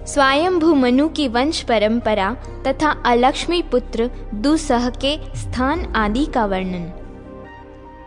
स्वयंभू मनु की वंश परंपरा तथा अलक्ष्मी पुत्र दुस्सह के स्थान आदि का वर्णन।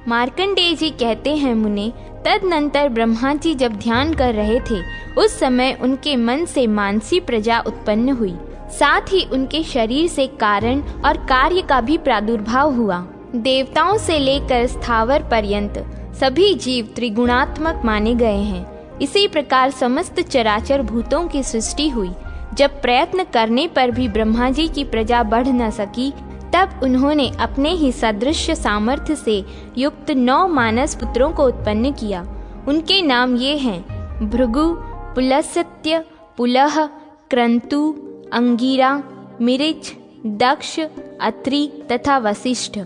मार्कंडेय जी कहते हैं, मुने, तदनंतर ब्रह्मा जी जब ध्यान कर रहे थे उस समय उनके मन से मानसी प्रजा उत्पन्न हुई। साथ ही उनके शरीर से कारण और कार्य का भी प्रादुर्भाव हुआ। देवताओं से लेकर स्थावर पर्यंत सभी जीव त्रिगुणात्मक माने गए हैं। इसी प्रकार समस्त चराचर भूतों की सृष्टि हुई। जब प्रयत्न करने पर भी ब्रह्मा जी की प्रजा बढ़ न सकी, तब उन्होंने अपने ही सदृश सामर्थ्य से युक्त 9 मानस पुत्रों को उत्पन्न किया। उनके नाम ये हैं: भृगु, पुलस्त्य, पुलह, क्रंतु, अंगिरा, मिरिच, दक्ष, अत्रि तथा वशिष्ठ।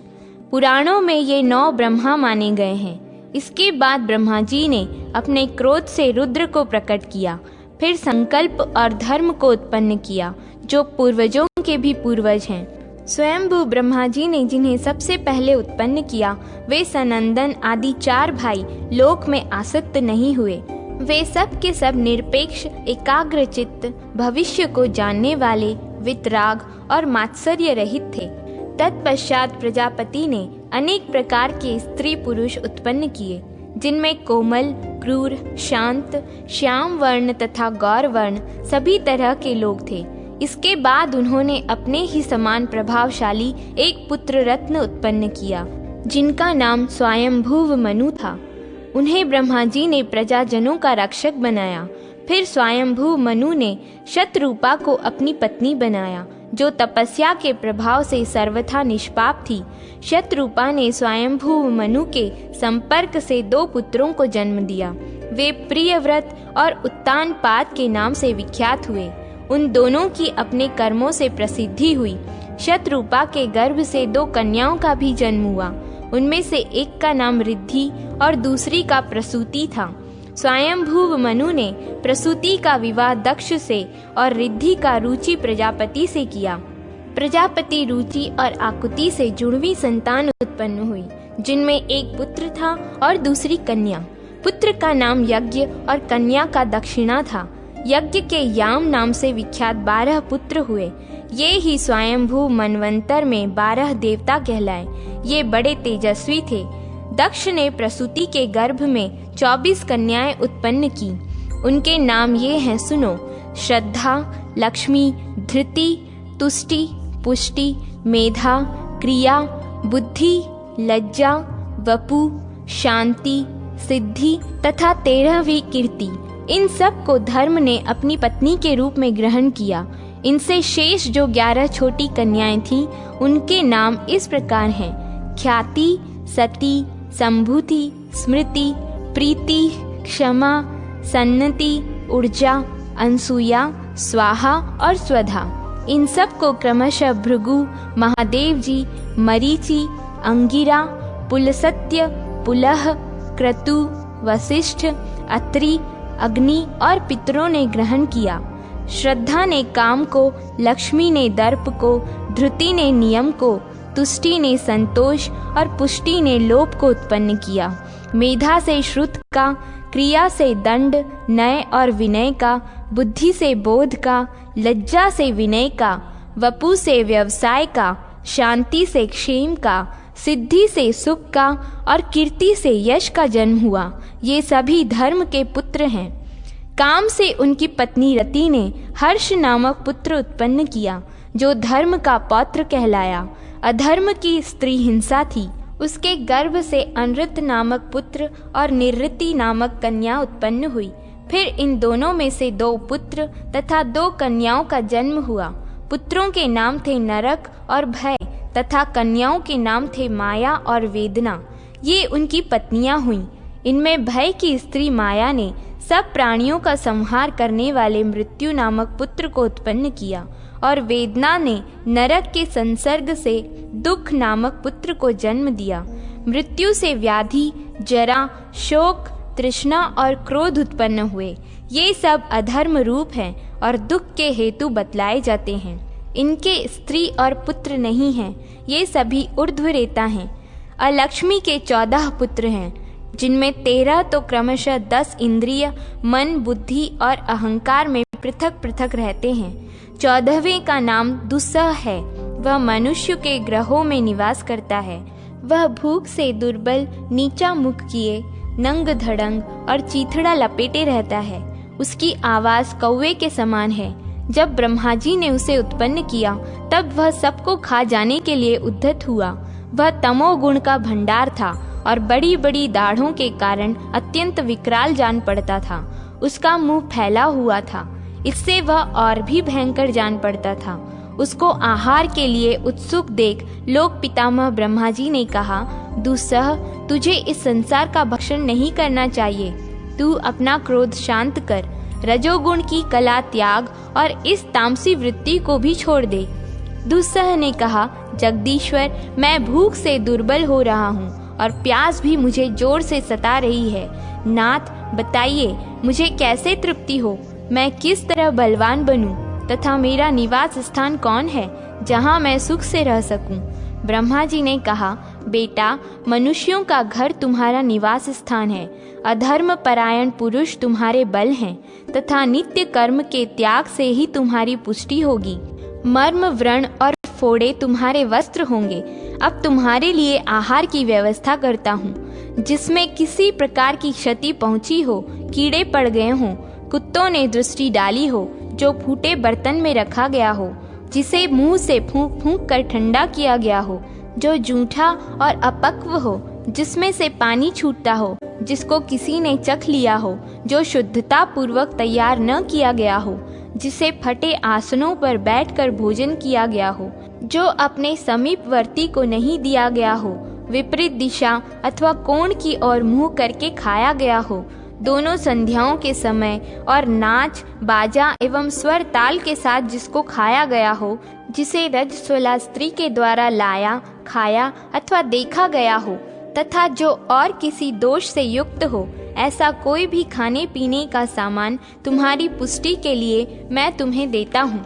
पुराणों में ये 9 ब्रह्मा माने गए हैं। इसके बाद ब्रह्मा जी ने अपने क्रोध से रुद्र को प्रकट किया, फिर संकल्प और धर्म को उत्पन्न किया, जो पूर्वजों के भी पूर्वज हैं। स्वयंभू ब्रह्मा जी ने जिन्हें सबसे पहले उत्पन्न किया, वे सनंदन आदि 4 भाई लोक में आसक्त नहीं हुए। वे सब के सब निरपेक्ष, एकाग्रचित्त, भविष्य को जानने वाले, वितराग और मात्सर्य रहित थे। तत्पश्चात प्रजापति ने अनेक प्रकार के स्त्री पुरुष उत्पन्न किए, जिनमें कोमल, क्रूर, शांत, श्याम वर्ण तथा गौर वर्ण सभी तरह के लोग थे। इसके बाद उन्होंने अपने ही समान प्रभावशाली एक पुत्र रत्न उत्पन्न किया, जिनका नाम स्वयंभूव मनु था। उन्हें ब्रह्मा जी ने प्रजाजनों का रक्षक बनाया। फिर स्वयंभू मनु ने शतरूपा को अपनी पत्नी बनाया, जो तपस्या के प्रभाव से सर्वथा निष्पाप थी। शतरूपा ने स्वयंभू मनु के संपर्क से 2 पुत्रों को जन्म दिया। वे प्रियव्रत और उत्तानपाद के नाम से विख्यात हुए। उन दोनों की अपने कर्मों से प्रसिद्धि हुई। शतरूपा के गर्भ से 2 कन्याओं का भी जन्म हुआ। उनमें से एक का नाम रिद्धि और दूसरी का प्रसूति था। स्वयंभू मनु ने प्रसूति का विवाह दक्ष से और रिद्धि का रुचि प्रजापति से किया। प्रजापति रुचि और आकुति से जुड़वी संतान उत्पन्न हुई, जिनमें एक पुत्र था और दूसरी कन्या। पुत्र का नाम यज्ञ और कन्या का दक्षिणा था। यज्ञ के याम नाम से विख्यात 12 पुत्र हुए। ये ही स्वयंभू मनवंतर में 12 देवता कहलाए। ये बड़े तेजस्वी थे। दक्ष ने प्रसूति के गर्भ में 24 कन्याएं उत्पन्न की। उनके नाम ये हैं, सुनो: श्रद्धा, लक्ष्मी, धृति, तुष्टि, पुष्टि, मेधा, क्रिया, बुद्धि, लज्जा, वपु, शांति, सिद्धि तथा 13वीं कीर्ति। इन सब को धर्म ने अपनी पत्नी के रूप में ग्रहण किया। इनसे शेष जो 11 छोटी कन्याएं थीं, उनके नाम इस प्रकार हैं: ख्याति, सती, संभूति, स्मृति, प्रीति, क्षमा, सन्नति, ऊर्जा, अनसूया, स्वाहा और स्वधा। इन सब को क्रमशः भृगु, महादेव जी, मरीचि, अंगिरा, पुलस्त्य, पुलह, क्रतु, वशिष्ठ, अत्रि, अग्नि और पितरों ने ग्रहण किया। श्रद्धा ने काम को, लक्ष्मी ने दर्प को, धृति ने नियम को, तुष्टि ने संतोष और पुष्टि ने लोभ को उत्पन्न किया। मेधा से श्रुत का, क्रिया से दंड, नय और विनय का, बुद्धि से बोध का, लज्जा से विनय का, वपु से व्यवसाय का, शांति से क्षेम का, सिद्धि से सुख का और कीर्ति से यश का जन्म हुआ। ये सभी धर्म के पुत्र हैं। काम से उनकी पत्नी रति ने हर्ष नामक पुत्र उत्पन्न किया, जो धर्म का पौत्र कहलाया। अधर्म की स्त्री हिंसा थी। उसके गर्भ से अनृत नामक पुत्र और निरृति नामक कन्या उत्पन्न हुई। फिर इन दोनों में से 2 पुत्र तथा 2 कन्याओं का जन्म हुआ। पुत्रों के नाम थे नरक और भय तथा कन्याओं के नाम थे माया और वेदना। ये उनकी पत्नियां हुईं। इनमें भय की स्त्री माया ने सब प्राणियों का संहार करने वाले मृत्यु नामक पुत्र को उत्पन्न किया और वेदना ने नरक के संसर्ग से दुख नामक पुत्र को जन्म दिया। मृत्यु से व्याधि, जरा, शोक, तृष्णा और क्रोध उत्पन्न हुए। ये सब अधर्म रूप हैं और दुख के हेतु बतलाए जाते हैं। इनके स्त्री और पुत्र नहीं हैं। ये सभी ऊर्ध्वरेता हैं। अलक्ष्मी के 14 पुत्र हैं, जिनमें 13 तो क्रमशः 10 इंद्रिय, मन, बुद्धि और अहंकार में पृथक पृथक रहते हैं। 14वें का नाम दुस्सह है। वह मनुष्य के ग्रहों में निवास करता है। वह भूख से दुर्बल, नीचा मुख किए, नंग धड़ंग और चीथड़ा लपेटे रहता है। उसकी आवाज कौवे के समान है। जब ब्रह्मा जी ने उसे उत्पन्न किया तब वह सबको खा जाने के लिए उद्यत हुआ। वह तमोगुण का भंडार था और बड़ी बड़ी दाढ़ों के कारण अत्यंत विकराल जान पड़ता था। उसका मुंह फैला हुआ था, इससे वह और भी भयंकर जान पड़ता था। उसको आहार के लिए उत्सुक देख लोक पितामह ब्रह्मा जी ने कहा, दुस्सह, तुझे इस संसार का भक्षण नहीं करना चाहिए। तू अपना क्रोध शांत कर, रजोगुण की कला त्याग और इस तामसी वृत्ति को भी छोड़ दे। दुस्सह ने कहा, जगदीश्वर, मैं भूख से दुर्बल हो रहा हूँ और प्यास भी मुझे जोर से सता रही है। नाथ, बताइए मुझे कैसे तृप्ति हो, मैं किस तरह बलवान बनूं तथा मेरा निवास स्थान कौन है जहाँ मैं सुख से रह सकूं। ब्रह्मा जी ने कहा, बेटा, मनुष्यों का घर तुम्हारा निवास स्थान है। अधर्म परायण पुरुष तुम्हारे बल हैं तथा नित्य कर्म के त्याग से ही तुम्हारी पुष्टि होगी। मर्म, व्रण और फोड़े तुम्हारे वस्त्र होंगे। अब तुम्हारे लिए आहार की व्यवस्था करता हूँ, जिसमें किसी प्रकार की क्षति पहुँची हो, कीड़े पड़ गए हों, कुत्तों ने दृष्टि डाली हो, जो फूटे बर्तन में रखा गया हो, जिसे मुंह से फूंक फूंक कर ठंडा किया गया हो, जो जूठा और अपक्व हो, जिसमें से पानी छूटता हो, जिसको किसी ने चख लिया हो, जो शुद्धता पूर्वक तैयार न किया गया हो, जिसे फटे आसनों पर बैठकर भोजन किया गया हो, जो अपने समीपवर्ती को नहीं दिया गया हो, विपरीत दिशा अथवा कोण की ओर मुंह करके खाया गया हो, दोनों संध्याओं के समय और नाच बाजा एवं स्वर ताल के साथ जिसको खाया गया हो, जिसे रजस्वला स्त्री के द्वारा लाया, खाया अथवा देखा गया हो, तथा जो और किसी दोष से युक्त हो, ऐसा कोई भी खाने पीने का सामान तुम्हारी पुष्टि के लिए मैं तुम्हें देता हूँ।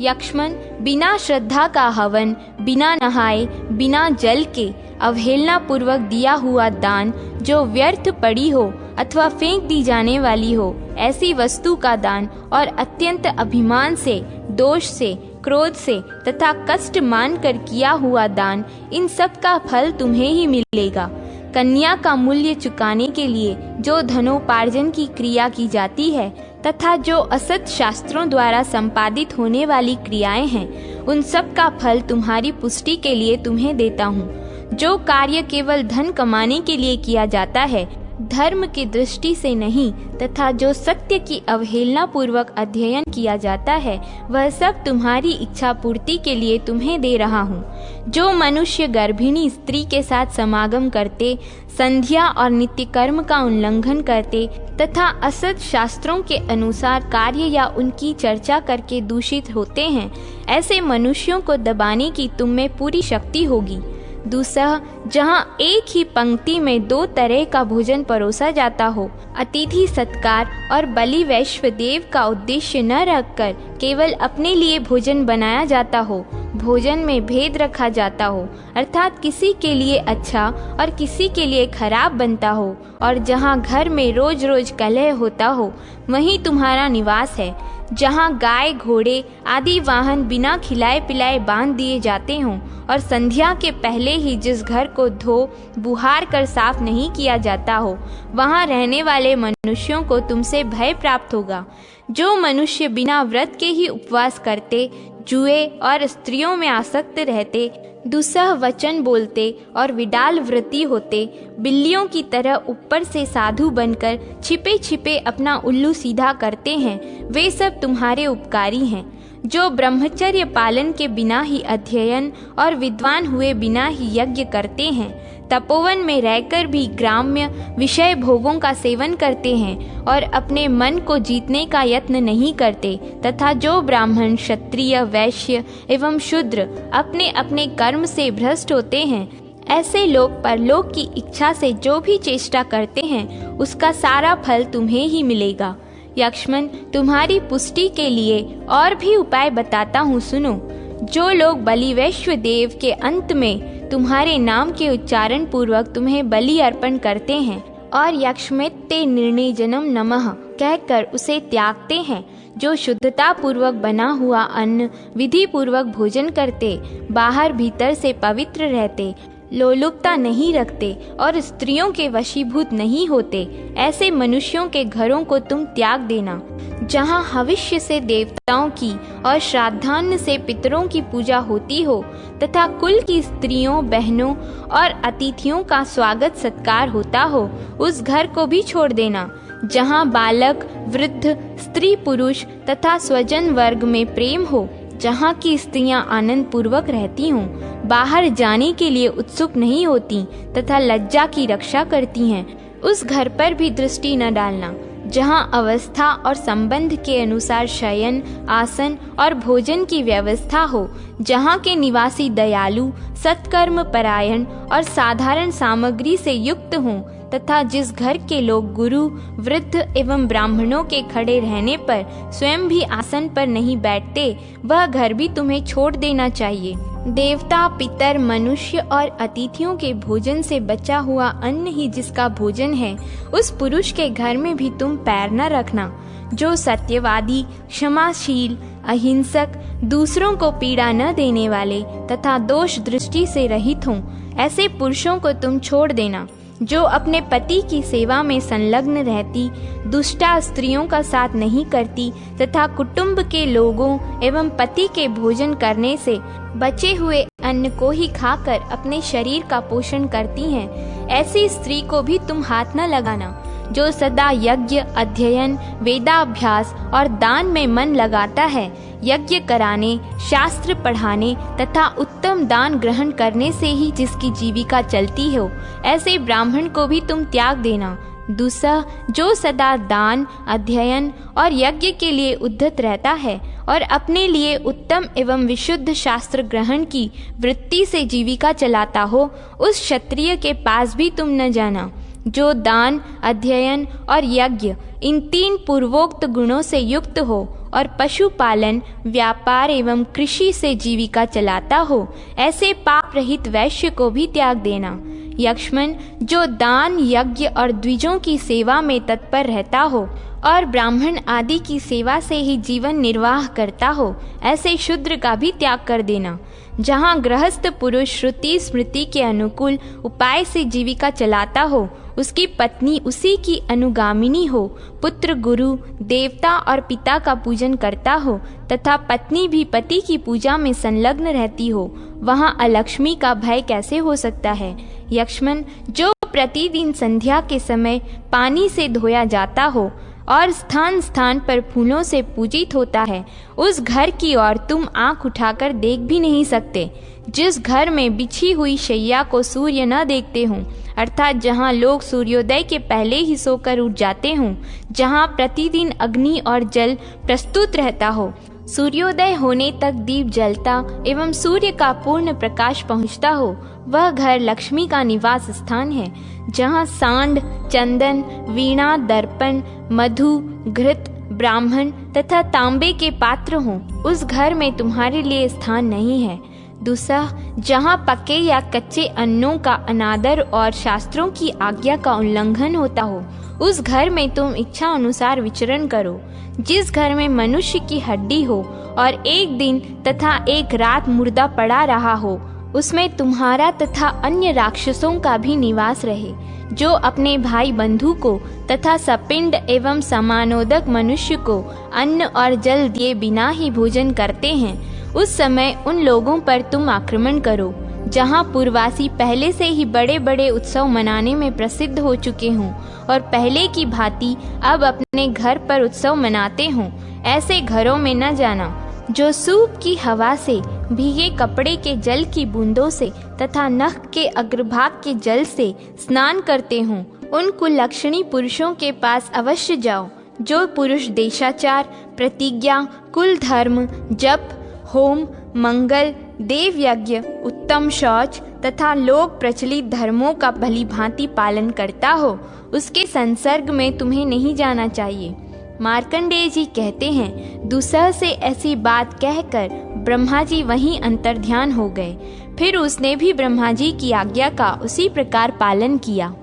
यक्ष्मन, बिना श्रद्धा का हवन, बिना नहाए, बिना जल के अवहेलना पूर्वक दिया हुआ दान, जो व्यर्थ पड़ी हो अथवा फेंक दी जाने वाली हो, ऐसी वस्तु का दान और अत्यंत अभिमान से, दोष से, क्रोध से तथा कष्ट मानकर किया हुआ दान, इन सब का फल तुम्हें ही मिलेगा। कन्या का मूल्य चुकाने के लिए जो धनोपार्जन की क्रिया की जाती है तथा जो असत शास्त्रों द्वारा संपादित होने वाली क्रियाएं हैं, उन सब का फल तुम्हारी पुष्टि के लिए तुम्हें देता हूँ। जो कार्य केवल धन कमाने के लिए किया जाता है, धर्म की दृष्टि से नहीं, तथा जो सत्य की अवहेलना पूर्वक अध्ययन किया जाता है, वह सब तुम्हारी इच्छा पूर्ति के लिए तुम्हें दे रहा हूँ। जो मनुष्य गर्भिणी स्त्री के साथ समागम करते, संध्या और नित्य कर्म का उल्लंघन करते तथा असत शास्त्रों के अनुसार कार्य या उनकी चर्चा करके दूषित होते हैं, ऐसे मनुष्यों को दबाने की तुम में पूरी शक्ति होगी। दुस्सह, जहाँ एक ही पंक्ति में 2 तरह का भोजन परोसा जाता हो, अतिथि सत्कार और बलि वैश्व देव का उद्देश्य न रखकर केवल अपने लिए भोजन बनाया जाता हो, भोजन में भेद रखा जाता हो, अर्थात किसी के लिए अच्छा और किसी के लिए खराब बनता हो, और जहाँ घर में रोज रोज कलह होता हो, वहीं तुम्हारा निवास है। जहाँ गाय, घोड़े आदि वाहन बिना खिलाए पिलाए बांध दिए जाते हों, और संध्या के पहले ही जिस घर को धो बुहार कर साफ नहीं किया जाता हो, वहाँ रहने वाले मनुष्यों को तुमसे भय प्राप्त होगा। जो मनुष्य बिना व्रत के ही उपवास करते, जुए और स्त्रियों में आसक्त रहते, दुस्सह वचन बोलते और विडाल व्रती होते, बिल्लियों की तरह ऊपर से साधु बनकर छिपे छिपे अपना उल्लू सीधा करते हैं, वे सब तुम्हारे उपकारी हैं। जो ब्रह्मचर्य पालन के बिना ही अध्ययन और विद्वान हुए बिना ही यज्ञ करते हैं, तपोवन में रहकर भी ग्राम्य विषय भोगों का सेवन करते हैं और अपने मन को जीतने का यत्न नहीं करते, तथा जो ब्राह्मण, क्षत्रिय, वैश्य एवं शूद्र अपने अपने कर्म से भ्रष्ट होते हैं, ऐसे लोग परलोक की इच्छा से जो भी चेष्टा करते हैं, उसका सारा फल तुम्हें ही मिलेगा। यक्ष्मन, तुम्हारी पुष्टि के लिए और भी उपाय बताता हूँ, सुनो। जो लोग बलि वैश्व देव के अंत में तुम्हारे नाम के उच्चारण पूर्वक तुम्हें बलि अर्पण करते हैं और यक्ष्मेत्ते निर्णय जन्म नमः कहकर उसे त्यागते हैं, जो शुद्धता पूर्वक बना हुआ अन्न विधि पूर्वक भोजन करते, बाहर भीतर से पवित्र रहते, लोलुपता नहीं रखते और स्त्रियों के वशीभूत नहीं होते, ऐसे मनुष्यों के घरों को तुम त्याग देना, जहाँ हविष्य से देवताओं की और श्राद्धान्न से पितरों की पूजा होती हो, तथा कुल की स्त्रियों, बहनों और अतिथियों का स्वागत सत्कार होता हो, उस घर को भी छोड़ देना, जहाँ बालक, वृद्ध, स्त्री, पुरुष तथा स्वजन वर्ग में प्रेम हो, जहाँ की स्त्रियां आनंद पूर्वक रहती हों, बाहर जाने के लिए उत्सुक नहीं होती तथा लज्जा की रक्षा करती हैं, उस घर पर भी दृष्टि न डालना, जहाँ अवस्था और संबंध के अनुसार शयन, आसन और भोजन की व्यवस्था हो, जहाँ के निवासी दयालु, सत्कर्म परायण और साधारण सामग्री से युक्त हों, तथा जिस घर के लोग गुरु, वृद्ध एवं ब्राह्मणों के खड़े रहने पर स्वयं भी आसन पर नहीं बैठते, वह घर भी तुम्हें छोड़ देना चाहिए। देवता, पितर, मनुष्य और अतिथियों के भोजन से बचा हुआ अन्न ही जिसका भोजन है, उस पुरुष के घर में भी तुम पैर न रखना, जो सत्यवादी, क्षमाशील, अहिंसक, दूसरों को पीड़ा न देने वाले तथा दोष दृष्टि से रहित हों, ऐसे पुरुषों को तुम छोड़ देना, जो अपने पति की सेवा में संलग्न रहती, दुष्टा स्त्रियों का साथ नहीं करती तथा कुटुंब के लोगों एवं पति के भोजन करने से बचे हुए अन्न को ही खाकर अपने शरीर का पोषण करती हैं, ऐसी स्त्री को भी तुम हाथ न लगाना, जो सदा यज्ञ, अध्ययन, वेदाभ्यास और दान में मन लगाता है, यज्ञ कराने, शास्त्र पढ़ाने तथा उत्तम दान ग्रहण करने से ही जिसकी जीविका चलती हो, ऐसे ब्राह्मण को भी तुम त्याग देना। दूसरा, जो सदा दान, अध्ययन और यज्ञ के लिए उद्यत रहता है और अपने लिए उत्तम एवं विशुद्ध शास्त्र ग्रहण की वृत्ति से जीविका चलाता हो, उस क्षत्रिय के पास भी तुम न जाना, जो दान, अध्ययन और यज्ञ इन 3 पूर्वोक्त गुणों से युक्त हो और पशुपालन, व्यापार एवं कृषि से जीविका चलाता हो, ऐसे पाप रहित वैश्य को भी त्याग देना। यक्ष्मन, जो दान, यज्ञ और द्विजों की सेवा में तत्पर रहता हो और ब्राह्मण आदि की सेवा से ही जीवन निर्वाह करता हो, ऐसे शूद्र का भी त्याग कर देना। जहाँ गृहस्थ पुरुष श्रुति स्मृति के अनुकूल उपाय से जीविका चलाता हो, उसकी पत्नी उसी की अनुगामिनी हो, पुत्र गुरु, देवता और पिता का पूजन करता हो तथा पत्नी भी पति की पूजा में संलग्न रहती हो, वहाँ अलक्ष्मी का भय कैसे हो सकता है। यक्ष्मन, जो प्रतिदिन संध्या के समय पानी से धोया जाता हो और स्थान स्थान पर फूलों से पूजित होता है, उस घर की ओर तुम आंख उठाकर देख भी नहीं सकते। जिस घर में बिछी हुई शैया को सूर्य न देखते हों, अर्थात जहाँ लोग सूर्योदय के पहले ही सोकर उठ जाते हों, जहाँ प्रतिदिन अग्नि और जल प्रस्तुत रहता हो, सूर्योदय होने तक दीप जलता एवं सूर्य का पूर्ण प्रकाश पहुँचता हो, वह घर लक्ष्मी का निवास स्थान है। जहाँ सांड, चंदन, वीणा, दर्पण, मधु, घृत, ब्राह्मण तथा तांबे के पात्र हों, उस घर में तुम्हारे लिए स्थान नहीं है। दूसरा, जहाँ पके या कच्चे अन्नों का अनादर और शास्त्रों की आज्ञा का उल्लंघन होता हो, उस घर में तुम इच्छा अनुसार विचरण करो। जिस घर में मनुष्य की हड्डी हो और एक दिन तथा एक रात मुर्दा पड़ा रहा हो, उसमें तुम्हारा तथा अन्य राक्षसों का भी निवास रहे, जो अपने भाई बंधु को तथा सपिंड एवं समानोदक मनुष्य को अन्न और जल दिए बिना ही भोजन करते हैं, उस समय उन लोगों पर तुम आक्रमण करो। जहाँ पूर्ववासी पहले से ही बड़े बड़े उत्सव मनाने में प्रसिद्ध हो चुके हों और पहले की भांति अब अपने घर पर उत्सव मनाते हों, ऐसे घरों में न जाना। जो सूप की हवा से, भीगे कपड़े के जल की बूंदों से तथा नख के अग्रभाग के जल से स्नान करते हों, उन कुलक्षणी पुरुषों के पास अवश्य जाओ। जो पुरुष देशाचार, प्रतिज्ञा, कुल धर्म, जप, होम, मंगल, देव यज्ञ, उत्तम शौच तथा लोक प्रचलित धर्मों का भली भांति पालन करता हो, उसके संसर्ग में तुम्हें नहीं जाना चाहिए। मार्कंडेय जी कहते हैं, दूसरा से ऐसी बात कहकर ब्रह्मा जी वहीं अंतर्ध्यान हो गए। फिर उसने भी ब्रह्मा जी की आज्ञा का उसी प्रकार पालन किया।